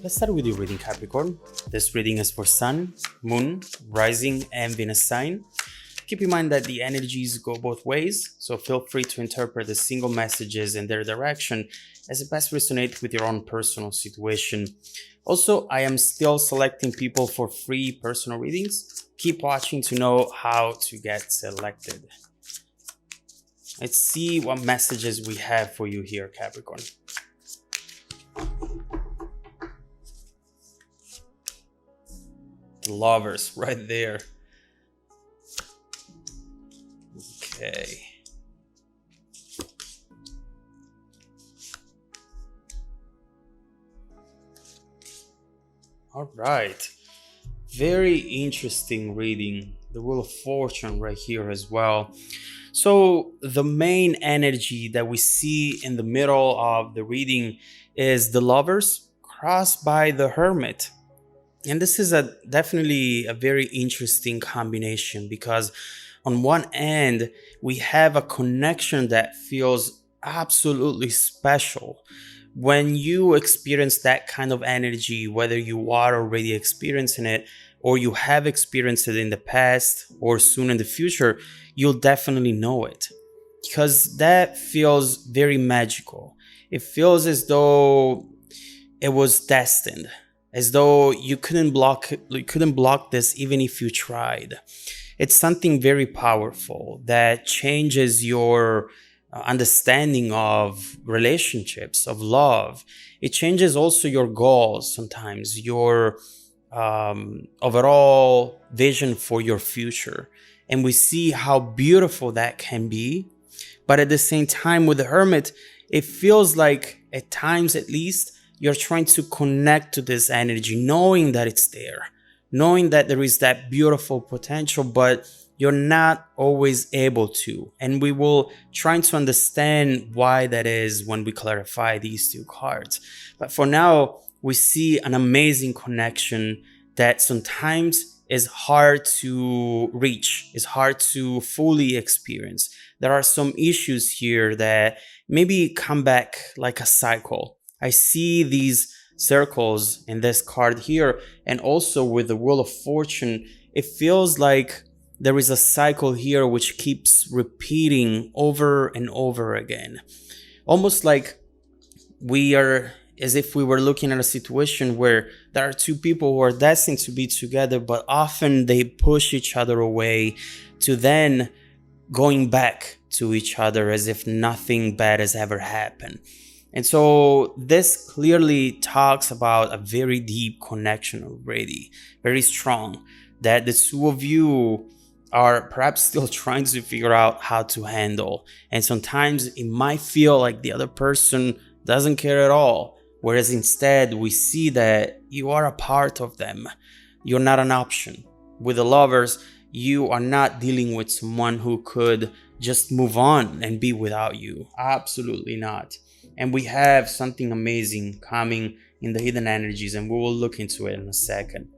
Let's start with your reading, Capricorn. This reading is for Sun, Moon, Rising, and Venus sign. Keep in mind that the energies go both ways, so feel free to interpret the single messages in their direction as it best resonates with your own personal situation. Also, I am still selecting people for free personal readings. Keep watching to know how to get selected. Let's see what messages we have for you here, Capricorn. The Lovers right there. Okay. All right. Very interesting reading. The Wheel of Fortune right here as well. So the main energy that we see in the middle of the reading is the Lovers crossed by the Hermit. And this is definitely a very interesting combination because on one end, we have a connection that feels absolutely special. When you experience that kind of energy, whether you are already experiencing it or you have experienced it in the past or soon in the future, you'll definitely know it because that feels very magical. It feels as though it was destined, as though you couldn't block this even if you tried. It's something very powerful that changes your understanding of relationships, of love. It changes also your goals sometimes, your overall vision for your future. And we see how beautiful that can be. But at the same time with the Hermit, it feels like at times at least, you're trying to connect to this energy, knowing that it's there, knowing that there is that beautiful potential, but you're not always able to. And we will try to understand why that is when we clarify these two cards. But for now, we see an amazing connection that sometimes is hard to reach, is hard to fully experience. There are some issues here that maybe come back like a cycle. I see these circles in this card here, and also with the Wheel of Fortune, it feels like there is a cycle here which keeps repeating over and over again. Almost like we are, as if we were looking at a situation where there are two people who are destined to be together, but often they push each other away to then going back to each other as if nothing bad has ever happened. And so this clearly talks about a very deep connection already, very strong, that the two of you are perhaps still trying to figure out how to handle. And sometimes it might feel like the other person doesn't care at all, whereas instead we see that you are a part of them. You're not an option. With the Lovers, you are not dealing with someone who could just move on and be without you. Absolutely not. And we have something amazing coming in the hidden energies, and we will look into it in a second.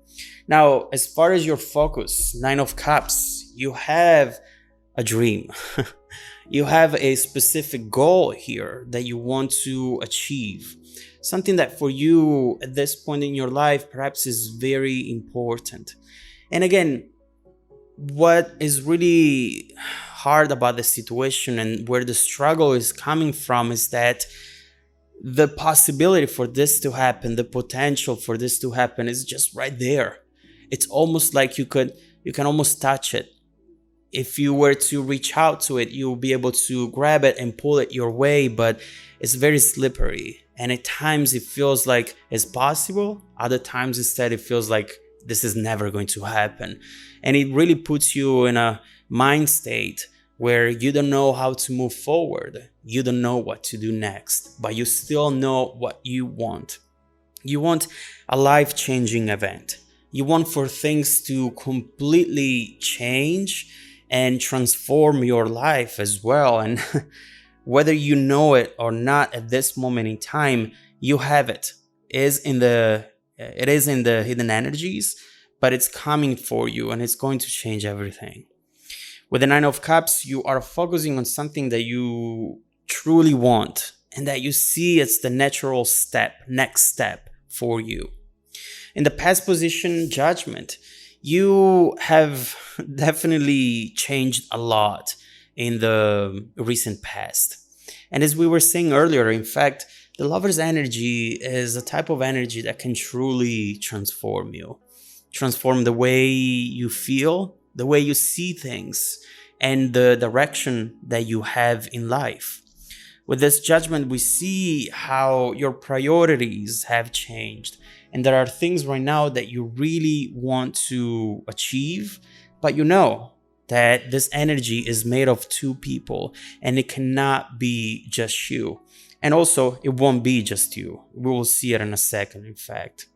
Now, as far as your focus, Nine of Cups, you have a dream. You have a specific goal here that you want to achieve. Something that for you at this point in your life perhaps is very important. And again, what is really hard about the situation and where the struggle is coming from is that the possibility for this to happen, the potential for this to happen is just right there. It's almost like you can almost touch it. If you were to reach out to it, you'll be able to grab it and pull it your way, but it's very slippery. And at times it feels like it's possible. Other times instead it feels like this is never going to happen. And it really puts you in a mind state where you don't know how to move forward. You don't know what to do next, but you still know what you want. You want a life-changing event. You want for things to completely change and transform your life as well. And whether you know it or not at this moment in time, you have it. It is in the hidden energies, but it's coming for you and it's going to change everything. With the Nine of Cups, you are focusing on something that you truly want and that you see as the natural next step for you. In the past position, Judgment, you have definitely changed a lot in the recent past. And as we were saying earlier, in fact, the Lover's energy is a type of energy that can truly transform you, transform the way you feel, the way you see things, and the direction that you have in life. With this Judgment, we see how your priorities have changed. And there are things right now that you really want to achieve, but you know that this energy is made of two people and it cannot be just you. And also, it won't be just you. We will see it in a second, in fact.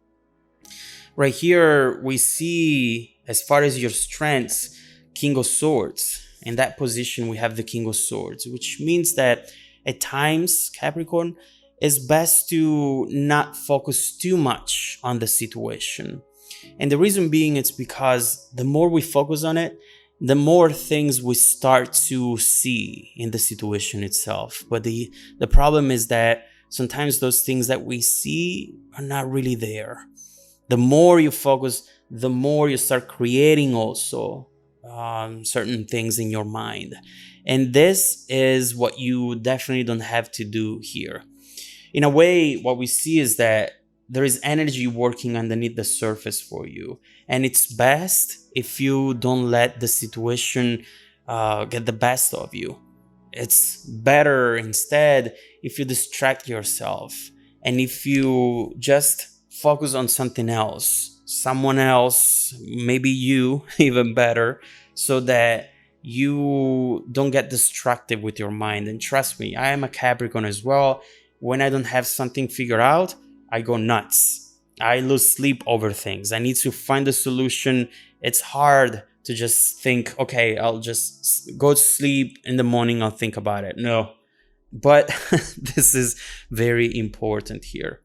Right here, we see, as far as your strengths, King of Swords. In that position, we have the King of Swords, which means that at times, Capricorn, it's best to not focus too much on the situation. And the reason being, it's because the more we focus on it, the more things we start to see in the situation itself. But the problem is that sometimes those things that we see are not really there. The more you focus, the more you start creating also certain things in your mind. And this is what you definitely don't have to do here. In a way, what we see is that there is energy working underneath the surface for you. And it's best if you don't let the situation get the best of you. It's better instead if you distract yourself and if you just focus on something else, someone else, maybe you, even better, so that you don't get distracted with your mind. And trust me, I am a Capricorn as well. When I don't have something figured out, I go nuts. I lose sleep over things. I need to find a solution. It's hard to just think, okay, I'll just go to sleep in the morning, I'll think about it. No, but this is very important here.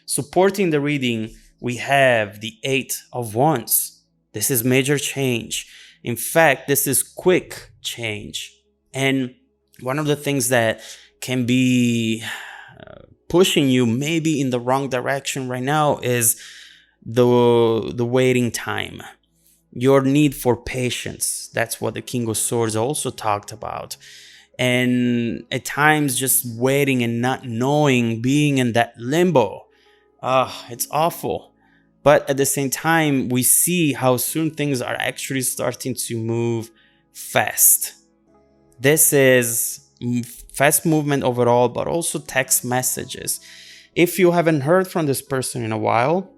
Supporting the reading, we have the Eight of Wands. This is major change. In fact, this is quick change. And one of the things that can be pushing you maybe in the wrong direction right now is the waiting time. Your need for patience. That's what the King of Swords also talked about. And at times just waiting and not knowing, being in that limbo. It's awful. But at the same time, we see how soon things are actually starting to move fast. This is fast movement overall, but also text messages. If you haven't heard from this person in a while,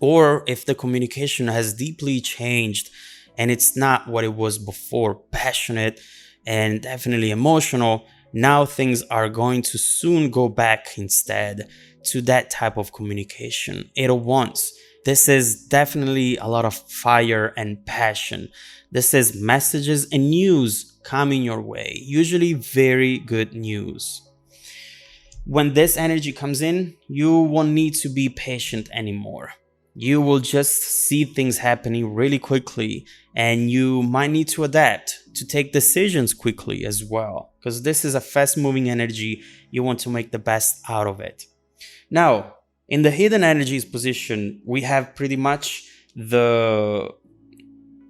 or if the communication has deeply changed and it's not what it was before, passionate and definitely emotional, now things are going to soon go back instead to that type of communication. Eight of Wands. This is definitely a lot of fire and passion. This is messages and news coming your way, usually very good news. When this energy comes in, you won't need to be patient anymore. You will just see things happening really quickly, and you might need to adapt to take decisions quickly as well, because this is a fast moving energy. You want to make the best out of it. Now, in the hidden energies position, we have pretty much the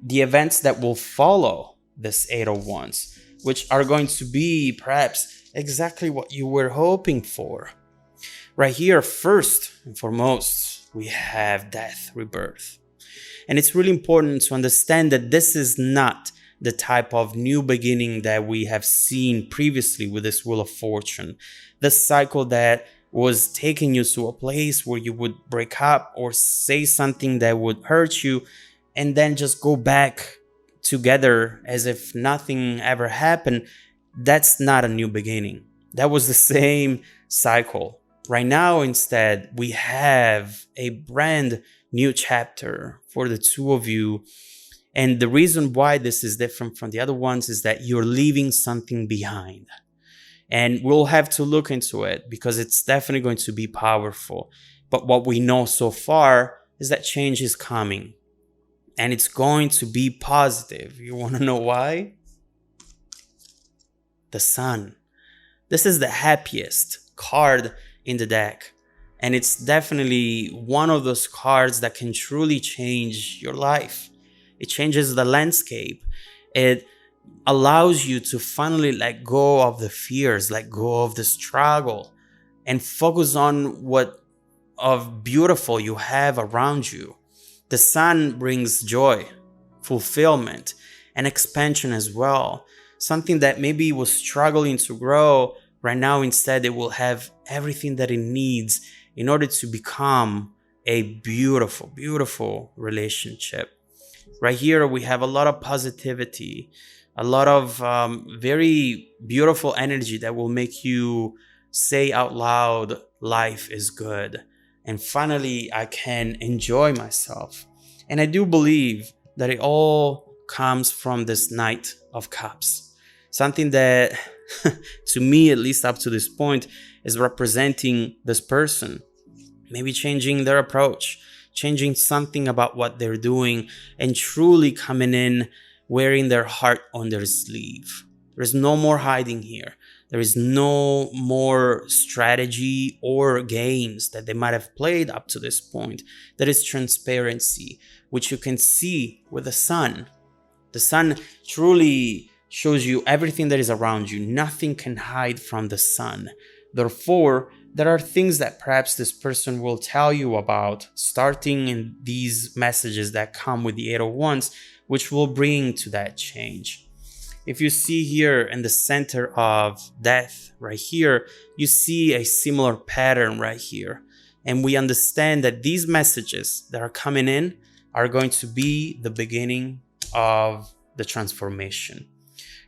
events that will follow this Eight of Wands, which are going to be perhaps exactly what you were hoping for. Right here, first and foremost, we have death, rebirth. And it's really important to understand that this is not the type of new beginning that we have seen previously with this Wheel of Fortune. The cycle that was taking you to a place where you would break up or say something that would hurt you and then just go back together as if nothing ever happened. That's not a new beginning. That was the same cycle. Right now, instead, we have a brand new chapter for the two of you. And the reason why this is different from the other ones is that you're leaving something behind. And we'll have to look into it because it's definitely going to be powerful. But what we know so far is that change is coming. And it's going to be positive. You want to know why? The Sun. This is the happiest card in the deck. And it's definitely one of those cards that can truly change your life. It changes the landscape. It allows you to finally let go of the fears, let go of the struggle, and focus on what of beautiful you have around you. The sun brings joy, fulfillment, and expansion as well. Something that maybe was struggling to grow, right now instead it will have everything that it needs in order to become a beautiful, beautiful relationship. Right here, we have a lot of positivity, a lot of very beautiful energy that will make you say out loud, life is good. And finally, I can enjoy myself. And I do believe that it all comes from this Knight of Cups. Something that, to me, at least up to this point, is representing this person. Maybe changing their approach, changing something about what they're doing, and truly coming in wearing their heart on their sleeve. There's no more hiding here. There is no more strategy or games that they might have played up to this point. There is transparency, which you can see with the sun. The sun truly shows you everything that is around you. Nothing can hide from the sun. Therefore, there are things that perhaps this person will tell you about starting in these messages that come with the Eight of Wands, which will bring to that change. If you see here in the center of death right here, you see a similar pattern right here. And we understand that these messages that are coming in are going to be the beginning of the transformation.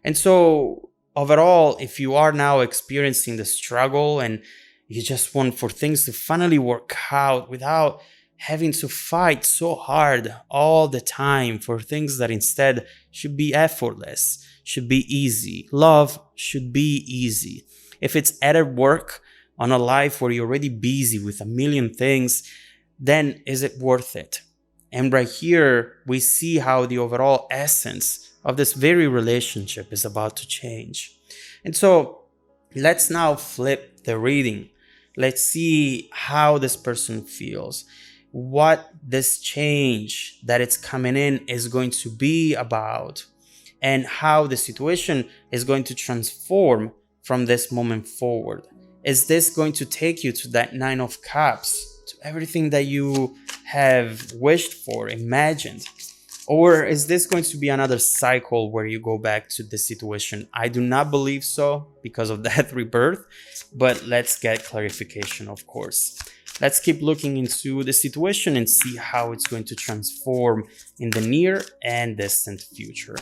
And so overall, if you are now experiencing the struggle and you just want for things to finally work out without having to fight so hard all the time for things that instead should be effortless, should be easy. Love should be easy. If it's added work on a life where you're already busy with a million things, then is it worth it? And right here, we see how the overall essence of this very relationship is about to change. And so let's now flip the reading. Let's see how this person feels, what this change that it's coming in is going to be about, and how the situation is going to transform from this moment forward. Is this going to take you to that Nine of Cups, to everything that you have wished for, imagined? Or is this going to be another cycle where you go back to the situation? I do not believe so because of that rebirth, but let's get clarification, of course. Let's keep looking into the situation and see how it's going to transform in the near and distant future.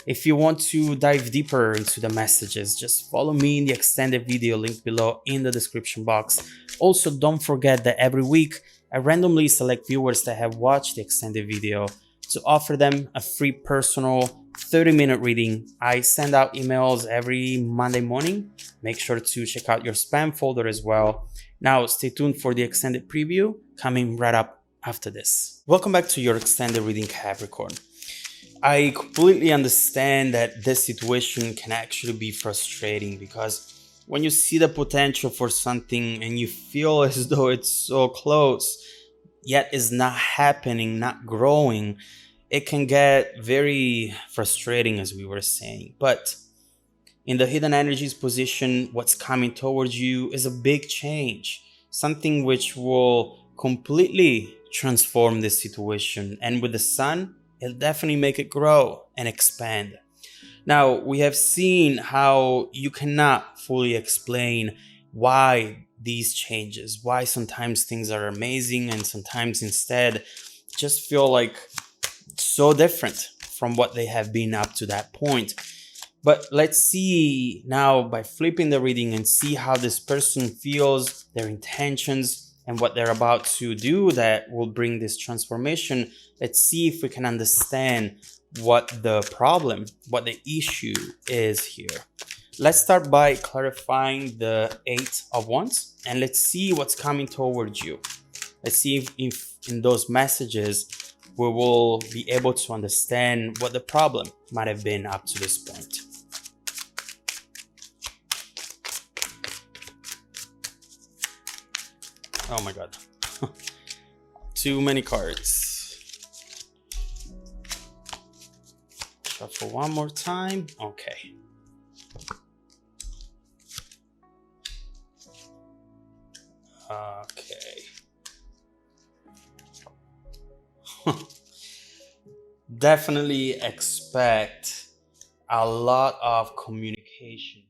If you want to dive deeper into the messages, just follow me in the extended video linked below in the description box. Also, don't forget that every week, I randomly select viewers that have watched the extended video to offer them a free personal 30-minute reading. I send out emails every Monday morning. Make sure to check out your spam folder as well. Now, stay tuned for the extended preview coming right up after this. Welcome back to your extended reading, Capricorn. I completely understand that this situation can actually be frustrating because when you see the potential for something and you feel as though it's so close, yet is not happening, not growing, it can get very frustrating, as we were saying. But in the hidden energies position, what's coming towards you is a big change, something which will completely transform this situation. And with the sun, it'll definitely make it grow and expand. Now, we have seen how you cannot fully explain why these changes, why sometimes things are amazing and sometimes instead just feel like so different from what they have been up to that point. But let's see now by flipping the reading and see how this person feels, their intentions, and what they're about to do that will bring this transformation. Let's see if we can understand what the problem, what the issue is here. Let's start by clarifying the Eight of Wands and let's see what's coming towards you. Let's see if in those messages we will be able to understand what the problem might have been up to this point. Oh my god. Too many cards. Shuffle one more time. Okay. Okay. Definitely expect a lot of communication